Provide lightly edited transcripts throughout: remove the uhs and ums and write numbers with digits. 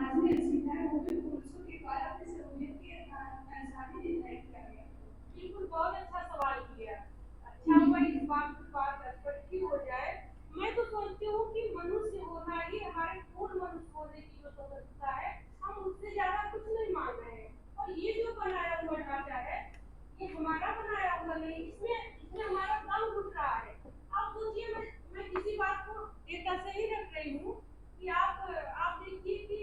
समाज में अस्वीकार हो गए पुरुषों के कारण से सहूलियत की आजादी निर्धारित किया गया। बिल्कुल बहुत अच्छा सवाल किया। अच्छा हुआ इस बात स्पष्ट हो जाए। मैं तो सोचती हूँ कि मनुष्य होना ही हमारे पूर्ण मनुष्य होने की जो स्वतंत्रता है, हम उससे ज्यादा कुछ नहीं मान रहे हैं। और ये जो बनाया हुआ ढांचा है, ये हमारा बनाया हुआ नहीं, इसमें इसमें हमारा दम घुट रहा है। आप सोचिए, मैं किसी बात को एक ऐसे ही रख रही हूँ कि आप देखिए कि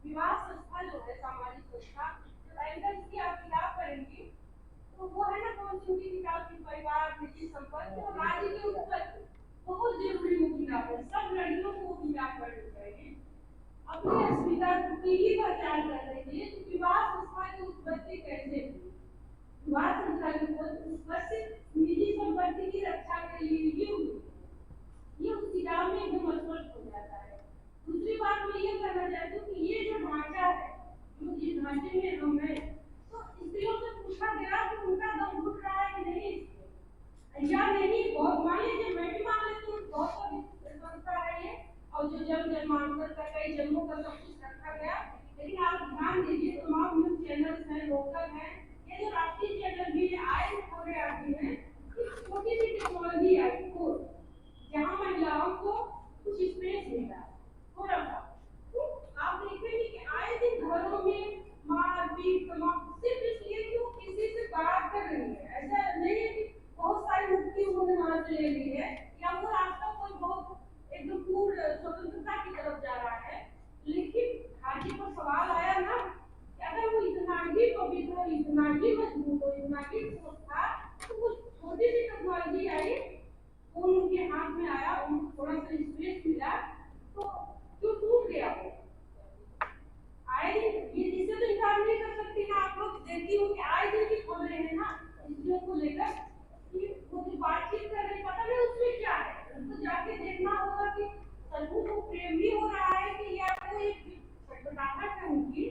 विवाह संस्था जो है, सामाजिक संस्था, जो एंगल्स की आप किताब पढ़ेंगी तो वो है ना, कौन सी उनकी किताब की, परिवार, निजी संपर्क और राज्य की उत्पत्ति, बहुत जरूरी वो किताब है। सब लड़कियों को वो किताब पढ़नी चाहिए। अपनी अस्मिता की ही पहचान कर रही है कि विवाह संस्था की उत्पत्ति कैसे हुई। विवाह संस्था की उत्पत्ति निजी संपत्ति की रक्षा के लिए ही हुई। ये उस किताब में एकदम स्पष्ट हो जाता है। दूसरी बात मैं ये कहना चाहती हूँ कि ये जो ढांचा है, जो इस ढांचे में हम हैं, तो स्त्रियों से पूछा गया कि उनका दम घुट रहा है कि नहीं, या नहीं। बहुत मान लीजिए, मैं भी मान लेती हूँ बहुत संस्था है ये, और जो जन्म जन्मांतर का कई जन्मों का सब कुछ रखा गया। लेकिन आप ध्यान दीजिए, तमाम न्यूज चैनल्स हैं, लोकल हैं, ये जो राष्ट्रीय चैनल भी आए खबरें आती हैं, छोटी सी टेक्नोलॉजी आई जहाँ महिलाओं को कुछ स्पेस मिला थोड़ा सा। तो आप देखेंगे कि आए दिन घरों में मारपीट सिर्फ इसलिए कि वो किसी से बात कर रही है। ऐसा नहीं है कि बहुत सारी मुक्ति उन्होंने वहां से ले ली है, या वो रास्ता कोई बहुत एकदम पूर्ण स्वतंत्रता की तरफ जा रहा है। लेकिन हाजी पर सवाल आया ना कि अगर वो इतना ही पवित्र, इतना ही मजबूत हो, इतना ही ठोस था, तो वो छोटी सी टेक्नोलॉजी आई, फोन उनके हाथ में आया, उनको थोड़ा सा स्पेस मिला, तो जो टूट गया वो आए दिन। ये इससे तो इनकार नहीं कर सकती ना। आप लोग देखती हो कि आए दिन की खबरें हैं ना स्त्रियों को लेकर, कि वो जो बातचीत कर रहे, पता नहीं उसमें क्या है। उनको जाके देखना होगा कि सचमुच वो प्रेम भी हो रहा है कि या कोई छटपटाहट है उनकी।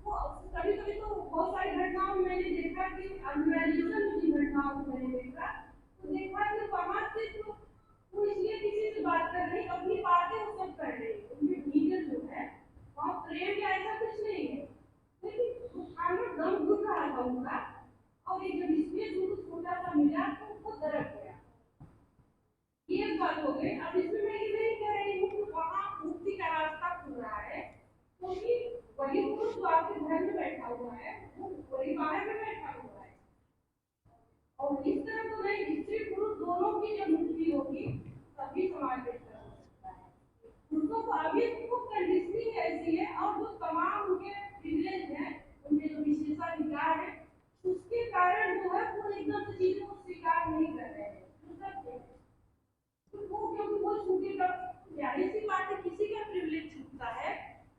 वो कभी कभी तो बहुत सारी घटनाओं में मैंने देखा कि ग्रेजुएशन की घटनाओं में मैंने देखा, तो देखा कि वहां से तो वो इसलिए किसी से बात कर रही, अपनी बातें वो सब कर रही, उनके भीतर जो है वहाँ प्रेम या ऐसा कुछ नहीं है। लेकिन वो खाना दम घुट रहा था उनका, और एक जब स्पेस उनको छोटा सा मिला तो वो दरक गया। ये एक बात हो गई। अब इसमें मैं ये नहीं कह रही हूँ कि वहाँ मुक्ति का रास्ता खुल रहा है, क्योंकि वही पुरुष जो आपके घर में बैठा हुआ है, वो वही बाहर में बैठा हुआ है। और इस तरह तो नहीं, स्त्री पुरुष दोनों की जब मुक्ति होगी तभी समाज बेहतर हो सकता है। पुरुषों को अभी तो कंडीशनिंग ऐसी है, और जो तमाम उनके प्रिविलेज हैं, उनके जो विशेषाधिकार है, उसके कारण जो है वो एकदम से चीजों को स्वीकार नहीं कर रहे हैं। तो वो क्योंकि वो छूटेगा, जाहिर सी बात है किसी का प्रिविलेज छूटता है।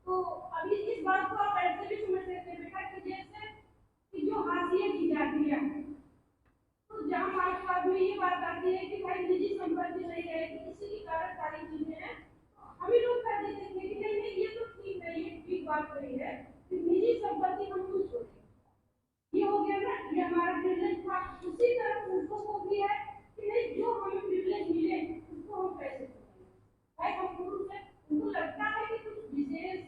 तो अभी इस बात को आप ऐसे भी समझ सकते हैं बेटा कि जैसे कि जो हाशिए की जातियां हैं, तो जहाँ मार्क्सवाद में ये बात आती है कि भाई निजी संपत्ति नहीं रहेगी, इसी के कारण सारी चीजें हैं। हम ही लोग कह देते थे कि नहीं नहीं, ये तो ठीक है, ये ठीक बात नहीं है कि निजी संपत्ति हम यूज करें। ये हो गया ना, ये हमारा प्रिविलेज था। उसी तरह पुरुषों को भी है कि नहीं, जो हमें प्रिविलेज मिले उसको हम कैसे करें। भाई हम पुरुष हैं, उनको लगता है कि कुछ विशेष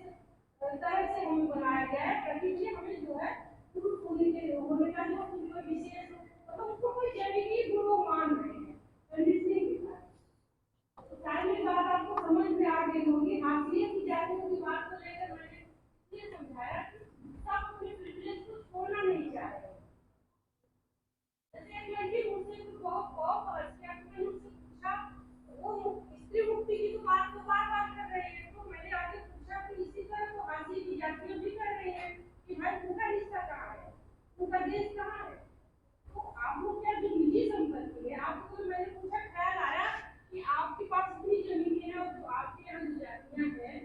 तरह से हमें बनाया गया है, प्रतिज्ञा हमें जो है पुरुष होने का जो कोई विशेष, मतलब उसको कोई जमीनी गुण वो मान रहे हैं कंडीशनिंग के साथ। तो शायद ये बात आपको समझ में आ गई होगी। हाशिए की जातियों की बात को लेकर मैंने ये समझाया कि सब अपने प्रिविलेज को छोड़ना नहीं चाह रहे। जैसे एक लड़की मुझसे कुछ बहुत बहुत अर्ज किया, तो मैंने उससे पूछा, वो स्त्री मुक्ति की तो बात को बार बार कर रही है, तो मैंने आगे पूछा कि इसी तरह तो हाशिए की जातियां भी कर रही है कि भाई उनका हिस्सा कहाँ है, उनका देश कहाँ है। तो आप लोग क्या जो निजी संपत्ति है, आपको मैंने पूछा, ख्याल आया कि आपके पास इतनी जमीन है, और जो आपके यहाँ जो जातियां हैं,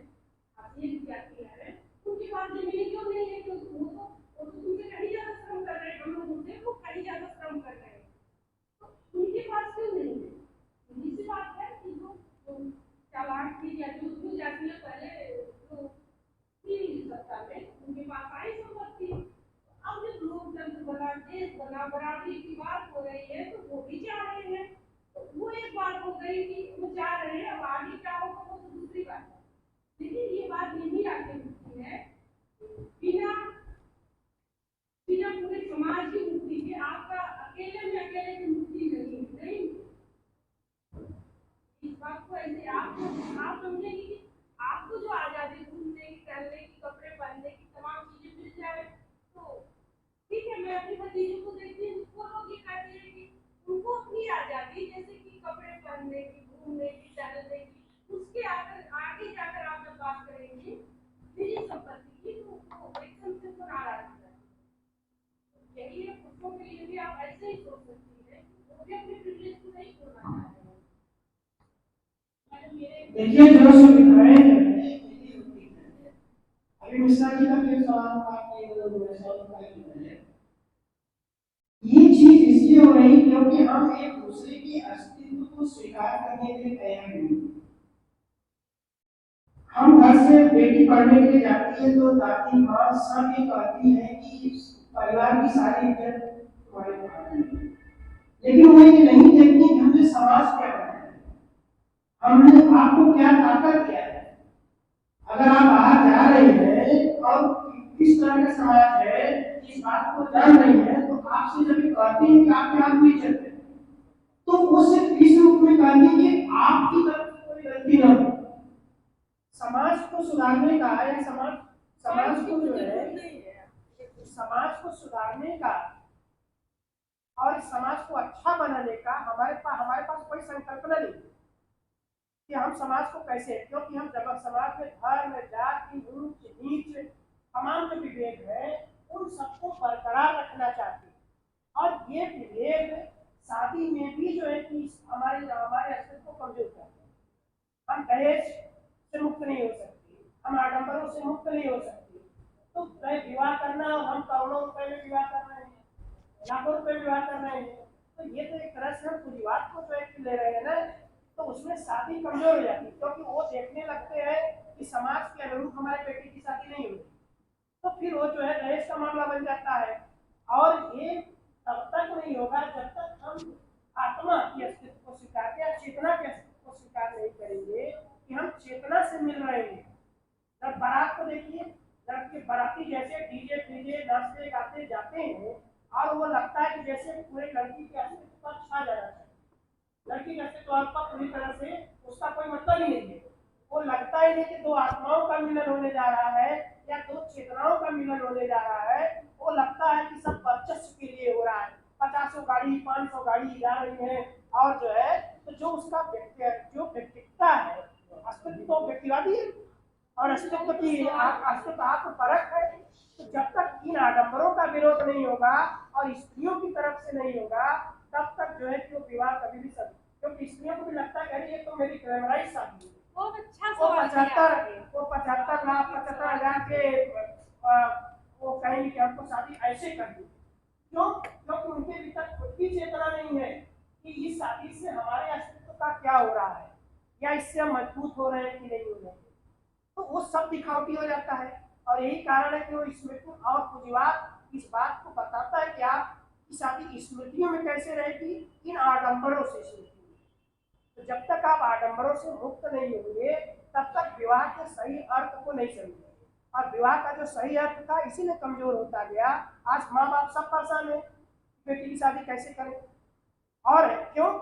हाशिए की जातियां हैं, उनके पास जमीन क्यों नहीं है? क्योंकि वो तो तुमसे कहीं ज्यादा श्रम कर रहे हैं, हम लोगों से वो कहीं ज्यादा श्रम कर रहे हैं, तो उनके पास क्यों नहीं है? सीधी सी बात है कि जो चालाक थी या जो जातियां पहले जो थी सत्ता में, उनके पास आई संपत्ति। अब जब लोकतंत्र बना, देश बना, बराबरी की बात हो रही है, तो वो भी चाह रहे हैं। तो वो एक बात हो गई कि वो चाह रहे हैं, अब आगे क्या होगा वो तो दूसरी बात है। लेकिन ये बात यही आके रुकती है कैसे आप समझेंगे कि आपको जो आज़ादी घूमने की, टहलने की, कपड़े पहनने की तमाम चीज़ें मिल जाए, तो ठीक है। मैं अपनी भतीजों को देखती हूँ, वो लोग ये कहते हैं कि उनको अपनी आज़ादी, जैसे कि कपड़े पहनने की, घूमने की, टहलने की, उसके आगे जाकर आप जब बात करेंगे निजी संपत्ति की, तो वो एकदम से तो नाराज हो जाएंगे। यही है, पुरुषों के लिए भी आप ऐसे ही सोच सकती हैं, वो भी अपने प्रिविलेज को नहीं छोड़ना चाहते हैं। देखिए जो सुविधाएं हैं, अभी मिश्रा जी का जो सवाल था कि ये चीज इसलिए हो रही क्योंकि हम एक दूसरे के अस्तित्व को स्वीकार करने के लिए तैयार नहीं। हम घर से बेटी पढ़ने के लिए जाती है तो दादी माँ सब ये कहती है कि परिवार की सारी इज्जत तुम्हारे हाथ में है। लेकिन वो ये नहीं देखती कि हमने समाज क्या बनाया है, हमने आपको क्या ताकत दिया है। अगर आप बाहर जा रहे हैं और किस तरह का समाज है इस बात को जान रही है, तो आपसे जब कहते हैं कि आपके हाथ में इज्जत है, तो वो सिर्फ इस रूप में कहते हैं कि आपकी तरफ से कोई गलती ना हो। समाज को सुधारने का या समाज को जो है समाज को सुधारने का और इस समाज को अच्छा बनाने का हमारे पास कोई संकल्पना नहीं है कि हम समाज को कैसे, क्योंकि हम जब समाज में धर्म, जाति, ऊंच नीच तमाम जो विभेद है उन सबको बरकरार रखना चाहते हैं। और ये विभेद शादी में भी जो है कि हमारे अस्तित्व को कमजोर करते हैं। हम दहेज से मुक्त नहीं हो सकते, हम आडंबरों से मुक्त नहीं हो सकते। तो विवाह करना और हम करोड़ों रुपए में विवाह कर रहे हैं, लाखों रुपए में विवाह कर रहे हैं, तो ये तो एक तरह से हम पूंजीवाद को जो है ले रहे हैं ना, तो उसमें शादी कमजोर हो जाती है क्योंकि वो देखने लगते हैं कि समाज के अनुरूप हमारे बेटे की शादी नहीं हुई, तो फिर वो जो है दहेज का मामला बन जाता है। और ये तब तक नहीं होगा जब तक हम आत्मा के अस्तित्व को स्वीकार या चेतना के अस्तित्व को स्वीकार नहीं करेंगे कि हम चेतना से मिल रहे हैं। जब बारात को देखिए, जब के बाराती जैसे डीजे डीजे नाचते गाते जाते हैं और वो लगता है कि जैसे पूरे लड़की के अस्तित्व पर छा जाना चाहिए, लड़की के अस्तित्व पर पूरी तरह से उसका कोई मतलब ही नहीं है। वो लगता ही नहीं कि दो आत्माओं का मिलन होने जा रहा है या दो चेतनाओं का मिलन होने जा रहा है। वो लगता है कि सब वर्चस्व के लिए हो रहा है, 50 गाड़ी 500 गाड़ी जा रही है, और जो है तो जो उसका व्यक्तित्व है, अस्तित्व तो व्यक्तिवादी है और अस्तित्व की अस्तित्व आत्मपरक है। तो जब तक इन आडंबरों का विरोध नहीं होगा और स्त्रियों की तरफ से नहीं होगा, तब तक जो है कि वो विवाह कभी भी सब, क्योंकि स्त्रियों को भी लगता है ये तो मेरी ग्लैमराइज शादी है। बहुत अच्छा वो सवाल किया आपने। 75 लाख 75,000 के वो कहेंगे कि हमको शादी ऐसे कर दी। क्यों? क्योंकि उनके भीतर खुद की चेतना नहीं है कि इस शादी से हमारे अस्तित्व का क्या हो रहा है या इससे हम मजबूत हो रहे हैं कि नहीं हो रहे हैं। तो वो सब दिखावटी हो जाता है और यही कारण है कि वो स्मृति और पूंजीवाद इस बात को बताता है कि आप की शादी स्मृतियों में कैसे रहेगी, इन आडंबरों से स्मृति में। तो जब तक आप आडंबरों से मुक्त नहीं होंगे तब तक विवाह के सही अर्थ को नहीं समझेंगे, और विवाह का जो सही अर्थ था इसीलिए कमजोर होता गया। आज माँ बाप सब परेशान है बेटी की शादी कैसे करें, और क्यों?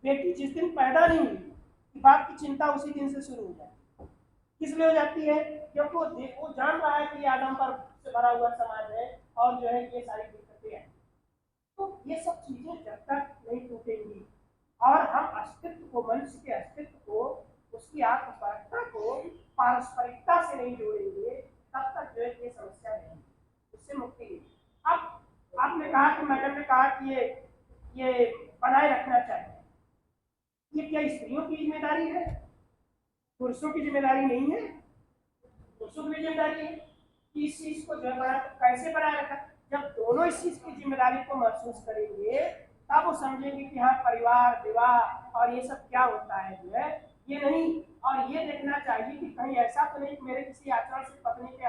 बेटी जिस दिन पैदा नहीं हुई बात की चिंता उसी दिन से शुरू हो जाए। किस लिए हो जाती है? क्योंकि वो जान रहा है कि ये आडंबर से भरा हुआ समाज है और जो है ये सारी दिक्कतें हैं। तो ये सब चीजें जब तक नहीं टूटेंगी और हम अस्तित्व को, मनुष्य के अस्तित्व को, उसकी आत्मपरकता को पारस्परिकता से नहीं जोड़ेंगे, तब तक जो है ये समस्या नहीं, उससे मुक्ति नहीं। अब आपने कहा कि मैडम ने कहा कि ये बनाए रखना चाहिए, ये क्या स्त्रियों की जिम्मेदारी है? पुरुषों की जिम्मेदारी नहीं है? पुरुषों की जिम्मेदारी है कि इस चीज को जो है कैसे बनाए रखा। जब दोनों इस चीज की जिम्मेदारी को महसूस करेंगे तब वो समझेंगे कि हाँ परिवार, विवाह और ये सब क्या होता है जो है ये नहीं। और ये देखना चाहिए कि कहीं ऐसा तो नहीं मेरे किसी आचरण से पत्नी के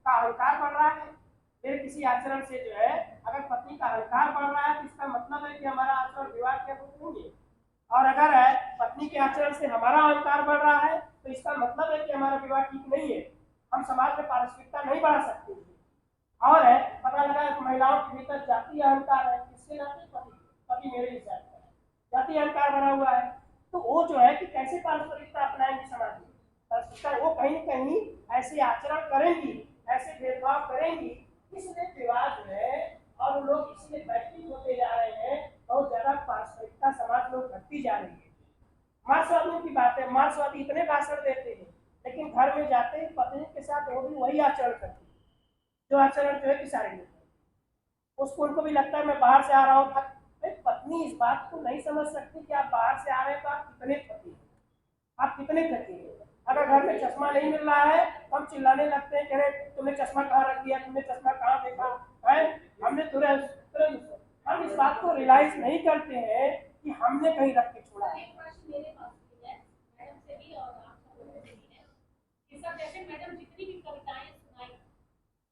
का अहंकार बढ़ रहा है। मेरे किसी आचरण से जो है अगर पत्नी का अहंकार बढ़ रहा है तो इसका मतलब है कि हमारा आचरण विवाह के अनुरूप नहीं है। और अगर पत्नी के आचरण से हमारा अहंकार बढ़ रहा है तो इसका मतलब है कि हमारा विवाह ठीक नहीं है, हम समाज में पारस्परिकता नहीं बढ़ा सकते। और पता लगा महिलाओं के भीतर जाति अहंकार है, किसके नाते? पति मेरे हिसाब से जाति अहंकार बना हुआ है। तो वो जो है कि कैसे पारस्परिकता अपनाएंगे समाज में, पारस्परिकता वो कहीं न कहीं ऐसे आचरण करेंगी, ऐसे भेदभाव करेंगी, इसलिए विवाह जो है और लोग इसलिए वैश्विक होते जा रहे हैं, बहुत ज्यादा पारस्परिकता समाज में घटती जा रही है। मार्क्सवादियों की बात है, मार्क्सवादी इतने भाषण देते हैं लेकिन घर में जाते ही पत्नी के साथ वो भी वही आचरण करते हैं, जो आचरण जो है कि सारे लोग उसको, उनको भी लगता है मैं बाहर से आ रहा हूँ। पत्नी इस बात को नहीं समझ सकती कि आप बाहर से आ रहे हैं तो आप कितने पति हैं, आप कितने पति हैं। अगर घर में चश्मा नहीं मिल रहा है तो हम चिल्लाने लगते हैं कि अरे तुमने चश्मा कहाँ रख दिया, तुमने चश्मा कहाँ देखा है, हमने तुरंत तुरंत हम इस बात को रियलाइज नहीं करते हैं कि हमने कहीं रख के छोड़ा है। एक प्रश्न मेरे पास भी है, मैडम से भी और आप सब लोगों से भी है कि सब जैसे मैडम जितनी भी कविताएं सुनाई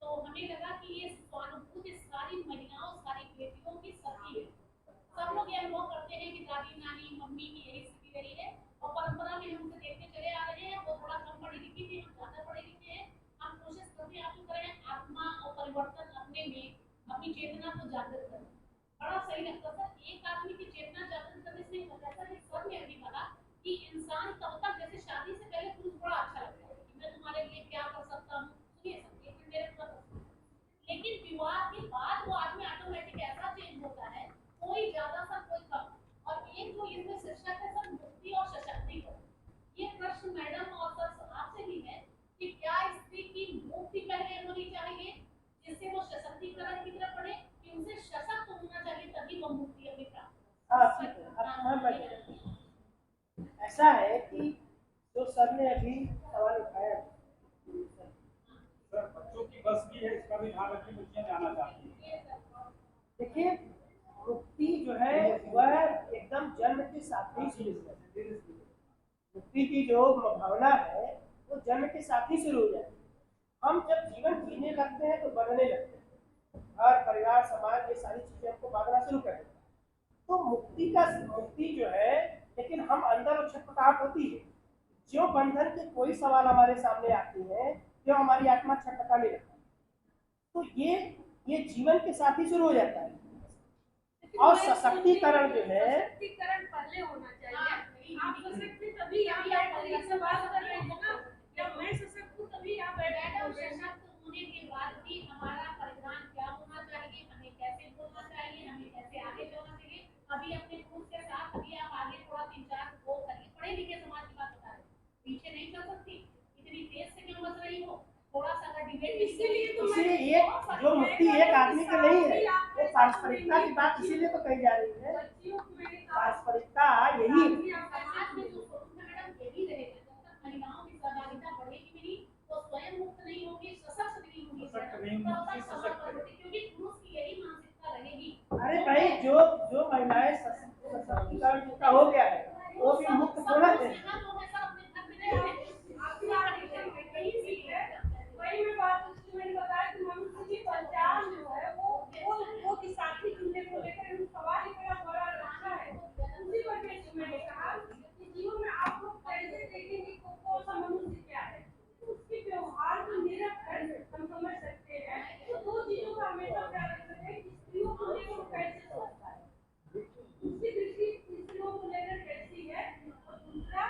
तो हमें लगा कि ये स्वानुभूति सारी महिलाओं, सारी बेटियों की सही है। सब लोग ये अनुभव करते हैं कि दादी नानी मम्मी की यही स्थिति रही है और परंपरा में हम उसे देखते चले आ रहे हैं। वो थोड़ा कम पढ़ी लिखी थी, हम ज्यादा पढ़े लिखे हैं। हम कोशिश करते हैं आप करें आत्मा और परिवर्तन अपने में, अपनी चेतना को जागृत करें। बड़ा सही लगता सर, एक आदमी की चेतना जागृत करने से प्रोफेसर ने सर ने अभी कहा कि इंसान तब तक, जैसे शादी से पहले पुरुष बड़ा अच्छा लगता है कि मैं तुम्हारे लिए क्या कर सकता हूँ, सुनिए सकती है मेरे पास, लेकिन विवाह के बाद वो आदमी ऑटोमेटिक ऐसा चेंज होता है, कोई ज्यादा सा कोई कम। और एक जो इसमें शीर्षक है सर मुक्ति और सशक्तिकरण। ये प्रश्न मैडम और सर आपसे भी है कि क्या स्त्री की मुक्ति पहले होनी चाहिए जिससे वो सशक्तिकरण की तरफ बढ़े, कि उसे सशक्त होना चाहिए तभी वो मुक्ति अभी प्राप्त। ऐसा है कि जो सर ने अभी सवाल उठाया, सर बच्चों की बस की है, इसका भी ध्यान रखिए, बच्चियां जाना चाहती हैं। देखिए मुक्ति जो है वह एकदम जन्म के साथ ही शुरू हो जाती है। मुक्ति की जो भावना है वो जन्म के साथ ही शुरू हो जाती है। हम जब जीवन जीने लगते हैं तो बढ़ने लगते हैं, घर परिवार समाज ये सारी चीजें हमको बांधना शुरू कर देता है। तो मुक्ति जो है, लेकिन हम अंदर छटपटाहट होती है, जो बंधन के कोई सवाल हमारे सामने आते हैं जो हमारी आत्मा छटपटाने लगती है, तो ये जीवन के साथ ही शुरू हो जाता है। और सशक्तिकरण जो है, सशक्तिकरण पहले होना चाहिए। आप सशक्त तभी यहाँ बैठ से बात कर रहे हैं ना, जब मैं सशक्त हूँ तभी यहाँ बैठ सशक्त होने के बाद भी हमारा परिधान क्या होना चाहिए, हमें कैसे बोलना चाहिए, हमें कैसे आगे चलना चाहिए। अभी अपने खुद के साथ अभी आप आगे थोड़ा 3-4 वो करिए, पढ़े लिखे समाज की बात बता रहे, पीछे नहीं चल सकती, इतनी तेज से क्यों बच रही हो, थोड़ा सा अगर डिबेट। इसीलिए एक जो मुक्ति एक आदमी की नहीं है, वो पारस्परिकता की बात इसीलिए तो कही जा रही है। पारस्परिकता यही है। समाज में जो स्वरूप है मैडम यही रहेगा, जब तक महिलाओं की सहभागिता बढ़ेगी नहीं, वो स्वयं मुक्त नहीं होगी, सशक्त नहीं होगी, तब तक समाज बढ़ेगी, क्योंकि पुरुष की यही मानसिकता रहेगी। अरे भाई जो महिलाएं सशक्तिकरण जिनका हो गया है वो भी मुक्त होना चाहिए। वही मैं बात मैंने बताया कि मनुष्य की पहचान जो है वो की साथी चुनने को लेकर सवाल मेरा बड़ा रखा है। उसी वजह से मैंने कहा कि जीवन में आप लोग कैसे देखेंगे कौन सा मनुष्य क्या है, उसके व्यवहार को निरंतर हम समझ सकते हैं। तो दो चीजों का हमेशा ख्याल रखना है कि स्त्रियों को लेकर कैसे सोचता है, उसकी दृष्टि स्त्रियों को लेकर कैसी है, और दूसरा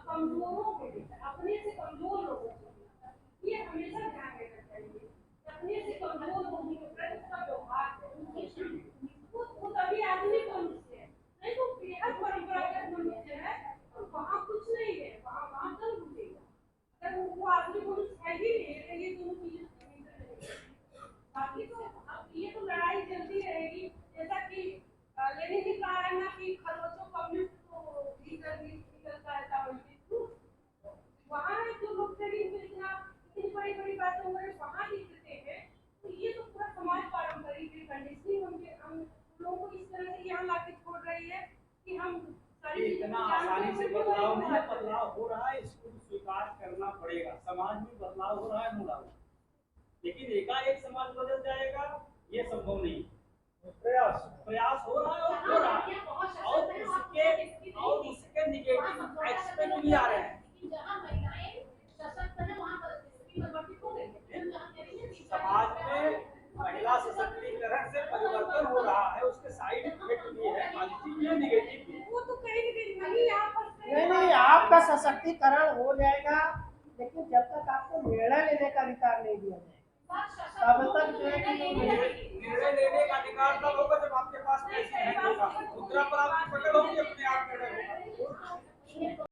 कमजोरों को लेकर, अपने से कमजोर लोगों को, ये हमेशा ध्यान रखना चाहिए। अपने से कमजोर होने के प्रति उसका व्यवहार वो तभी आधुनिक मनुष्य है, नहीं तो बेहद परंपरागत मनुष्य है और वहाँ कुछ नहीं है, वहाँ कल घुसेगा। अगर वो आधुनिक मनुष्य है ही नहीं है, ये दोनों चीजें बाकी तो अब ये तो लड़ाई चलती रहेगी। जैसा कि लेनिन जी कहा है ना कि खरबचों कम्युनिस्ट को भीतर निकलता है सामने, वहाँ जो लोग इतनी बड़ी बड़ी बातें हो रही वहाँ दिखते हैं। तो ये तो पूरा समाज पारंपरिक कंडीशनिंग हम लोगों को इस तरह से यहाँ लाके छोड़ रही है कि हम इतना आसानी से बदलाव नहीं है, बदलाव हो रहा है, इसको स्वीकार करना पड़ेगा। समाज में बदलाव हो रहा है नो डाउट, लेकिन एकाएक समाज बदल जाएगा ये संभव नहीं। प्रयास हो रहा है और हो रहा है, और उसके निगेटिव एक्सपेक्ट भी आ रहे हैं। जहाँ महिलाएं सशक्त है वहाँ परिवर्तित हो गई है। समाज में महिला सशक्तिकरण से परिवर्तन हो रहा है, उसके साइड इफेक्ट भी है, पॉजिटिव भी है, निगेटिव भी है। वो तो कहीं ना कहीं वही आप नहीं नहीं, आपका सशक्तिकरण हो जाएगा, लेकिन जब तक आपको निर्णय लेने का अधिकार नहीं दिया जाएगा तब तक जो है